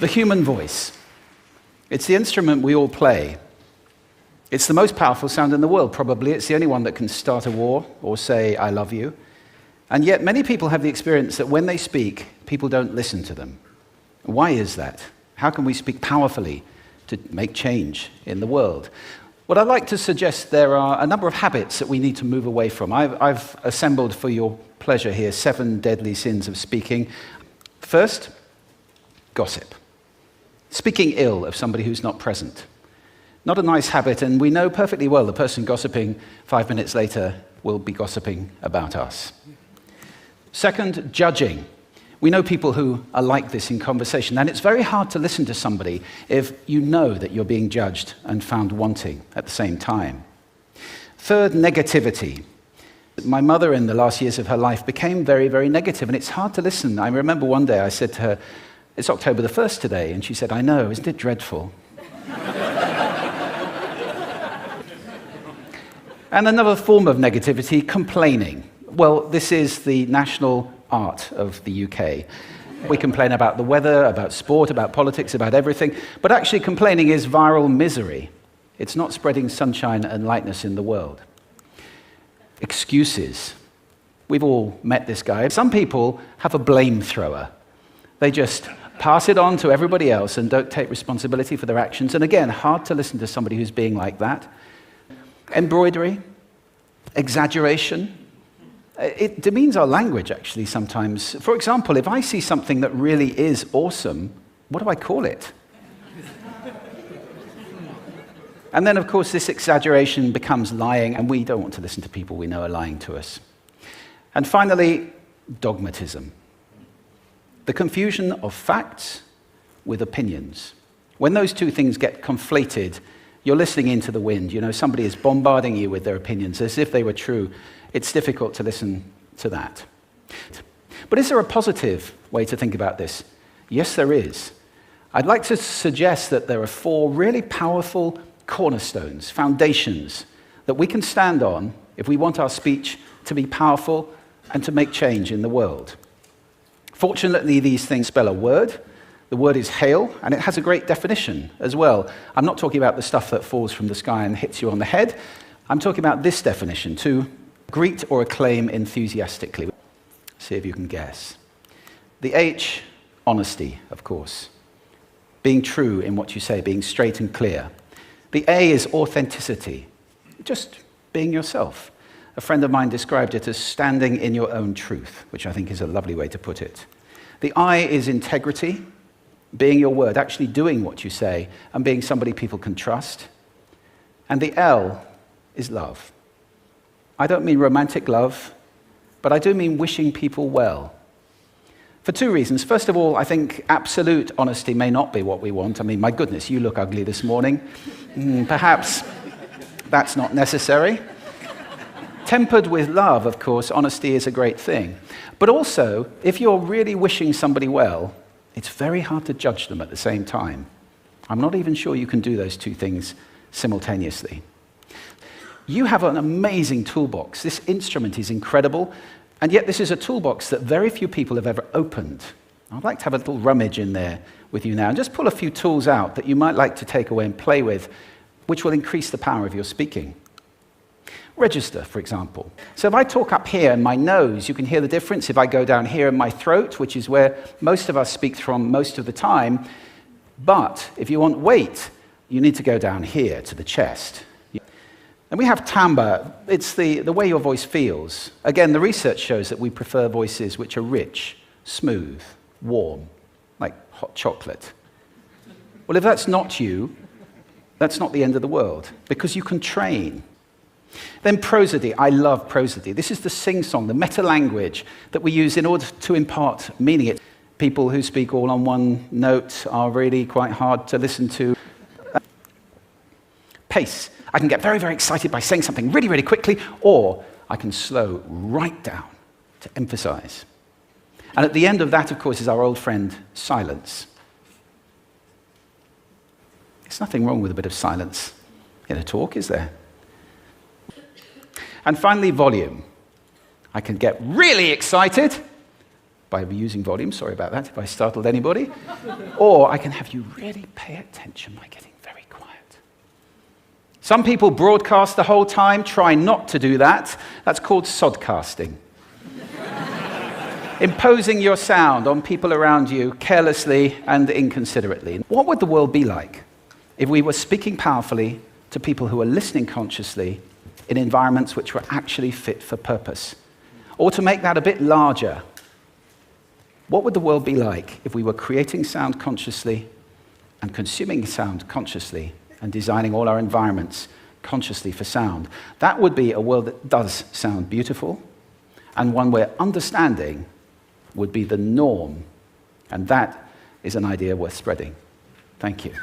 The human voice. It's the instrument we all play. It's the most powerful sound in the world, probably. It's the only one that can start a war or say, I love you. And yet many people have the experience that when they speak, people don't listen to them. Why is that? How can we speak powerfully to make change in the world? Well, I'd like to suggest there are a number of habits that we need to move away from. I've assembled for your pleasure here 7 deadly sins of speaking. First, gossip. Speaking ill of somebody who's not present. Not a nice habit, and we know perfectly well the person gossiping 5 minutes later will be gossiping about us. Second, judging. We know people who are like this in conversation, and it's very hard to listen to somebody if you know that you're being judged and found wanting at the same time. Third, negativity. My mother, in the last years of her life, became very, very negative, and it's hard to listen. I remember one day I said to her, it's October the 1st today, and she said, I know, isn't it dreadful? And another form of negativity, complaining. Well, this is the national art of the UK. We complain about the weather, about sport, about politics, about everything, but actually complaining is viral misery. It's not spreading sunshine and lightness in the world. Excuses. We've all met this guy. Some people have a blame thrower. They just pass it on to everybody else and don't take responsibility for their actions. And again, hard to listen to somebody who's being like that. Embroidery, exaggeration. It demeans our language, actually, sometimes. For example, if I see something that really is awesome, what do I call it? And then, of course, this exaggeration becomes lying, and we don't want to listen to people we know are lying to us. And finally, dogmatism. The confusion of facts with opinions. When those two things get conflated, you're listening into the wind. You know, somebody is bombarding you with their opinions as if they were true. It's difficult to listen to that. But is there a positive way to think about this? Yes, there is. I'd like to suggest that there are 4 really powerful cornerstones, foundations, that we can stand on if we want our speech to be powerful and to make change in the world. Fortunately, these things spell a word. The word is hail, and it has a great definition as well. I'm not talking about the stuff that falls from the sky and hits you on the head. I'm talking about this definition, to greet or acclaim enthusiastically. See if you can guess. The H, honesty, of course. Being true in what you say, being straight and clear. The A is authenticity, just being yourself. A friend of mine described it as standing in your own truth, which I think is a lovely way to put it. The I is integrity, being your word, actually doing what you say, and being somebody people can trust. And the L is love. I don't mean romantic love, but I do mean wishing people well. For 2 reasons. First of all, I think absolute honesty may not be what we want. I mean, my goodness, you look ugly this morning. Perhaps that's not necessary. Tempered with love, of course, honesty is a great thing. But also, if you're really wishing somebody well, it's very hard to judge them at the same time. I'm not even sure you can do those 2 things simultaneously. You have an amazing toolbox. This instrument is incredible, and yet this is a toolbox that very few people have ever opened. I'd like to have a little rummage in there with you now and just pull a few tools out that you might like to take away and play with, which will increase the power of your speaking. Register, for example. So if I talk up here in my nose, you can hear the difference. If I go down here in my throat, which is where most of us speak from most of the time, but if you want weight, you need to go down here to the chest. And we have timbre. It's the way your voice feels. Again, the research shows that we prefer voices which are rich, smooth, warm, like hot chocolate. Well, if that's not you, that's not the end of the world, because you can train. Then prosody. I love prosody. This is the sing-song, the meta-language that we use in order to impart meaning. People who speak all on one note are really quite hard to listen to. Pace. I can get very, very excited by saying something really, really quickly, or I can slow right down to emphasize. And at the end of that, of course, is our old friend, silence. There's nothing wrong with a bit of silence in a talk, is there? And finally, volume. I can get really excited, by using volume. Sorry about that if I startled anybody. Or I can have you really pay attention by getting very quiet. Some people broadcast the whole time. Try not to do that. That's called sodcasting. Imposing your sound on people around you carelessly and inconsiderately. What would the world be like if we were speaking powerfully to people who were listening consciously in environments which were actually fit for purpose? Or to make that a bit larger, what would the world be like if we were creating sound consciously and consuming sound consciously and designing all our environments consciously for sound? That would be a world that does sound beautiful, and one where understanding would be the norm. And that is an idea worth spreading. Thank you.